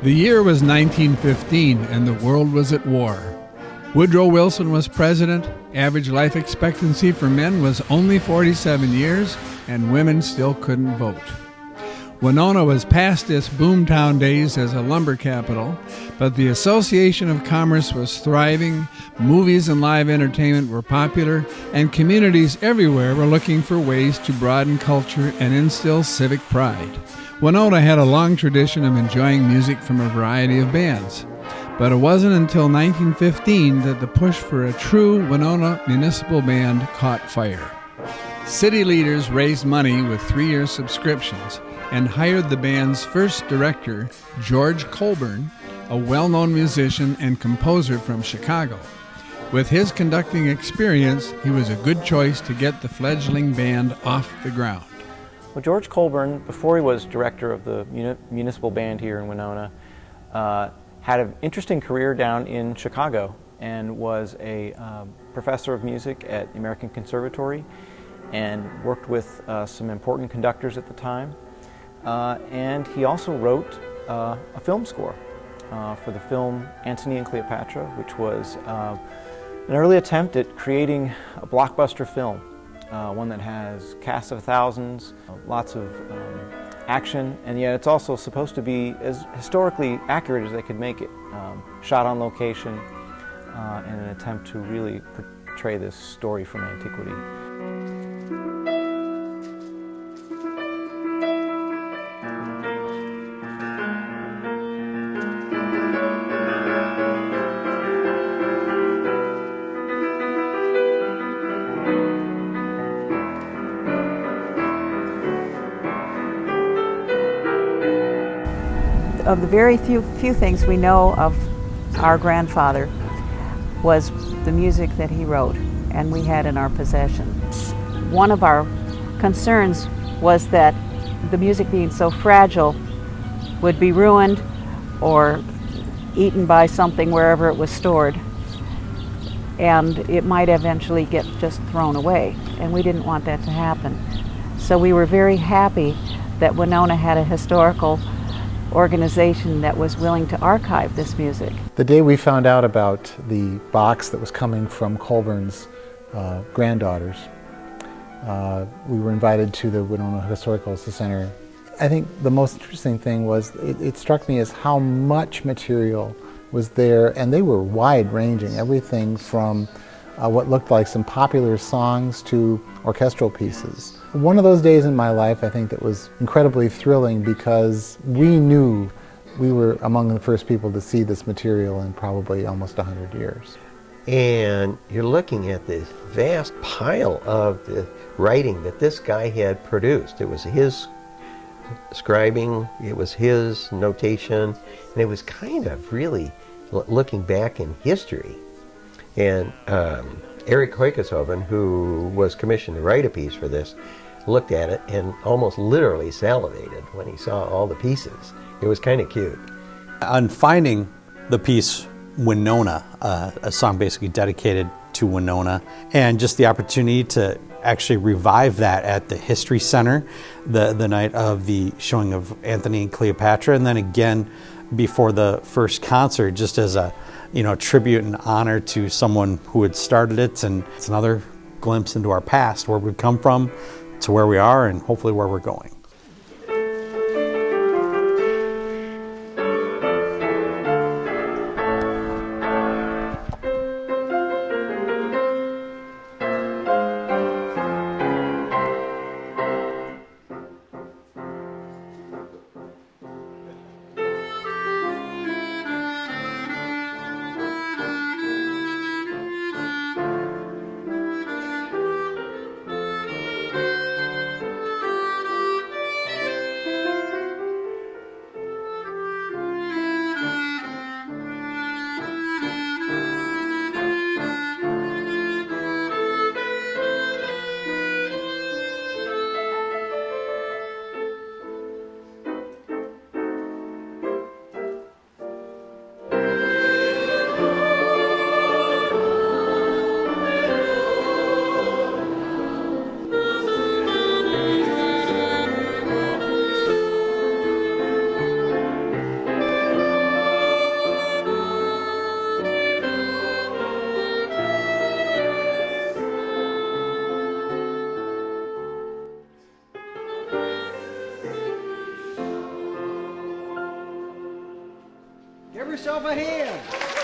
The year was 1915 and the world was at war. Woodrow Wilson was president, average life expectancy for men was only 47 years, and women still couldn't vote. Winona was past its boomtown days as a lumber capital, but the Association of Commerce was thriving, movies and live entertainment were popular, and communities everywhere were looking for ways to broaden culture and instill civic pride. Winona had a long tradition of enjoying music from a variety of bands, but it wasn't until 1915 that the push for a true Winona Municipal Band caught fire. City leaders raised money with 3-year subscriptions and hired the band's first director, George Colburn, a well-known musician and composer from Chicago. With his conducting experience, he was a good choice to get the fledgling band off the ground. Well, George Colburn, before he was director of the municipal band here in Winona, had an interesting career down in Chicago and was a professor of music at the American Conservatory and worked with some important conductors at the time. And he also wrote a film score for the film Antony and Cleopatra, which was an early attempt at creating a blockbuster film, one that has casts of thousands, lots of action, and yet it's also supposed to be as historically accurate as they could make it, shot on location in an attempt to really portray this story from antiquity. Of the very few things we know of our grandfather was the music that he wrote and we had in our possession. One of our concerns was that the music being so fragile would be ruined or eaten by something wherever it was stored, and it might eventually get just thrown away, and we didn't want that to happen. So we were very happy that Winona had a historical organization that was willing to archive this music. The day we found out about the box that was coming from Colburn's granddaughters, we were invited to the Winona Historical Center. I think the most interesting thing was it struck me as how much material was there, and they were wide-ranging, everything from what looked like some popular songs to orchestral pieces. One of those days in my life, I think, that was incredibly thrilling because we knew we were among the first people to see this material in probably almost 100 years. And you're looking at this vast pile of the writing that this guy had produced. It was his scribing, it was his notation, and it was kind of really looking back in history. And Eric Hoekeshoven, who was commissioned to write a piece for this, looked at it and almost literally salivated when he saw all the pieces. It was kind of cute. On finding the piece Winona, a song basically dedicated to Winona, and just the opportunity to actually revive that at the History Center the night of the showing of Antony and Cleopatra, and then again before the first concert, just as a tribute and honor to someone who had started it, and it's another glimpse into our past, where we've come from to where we are and hopefully where we're going. yourself a hand.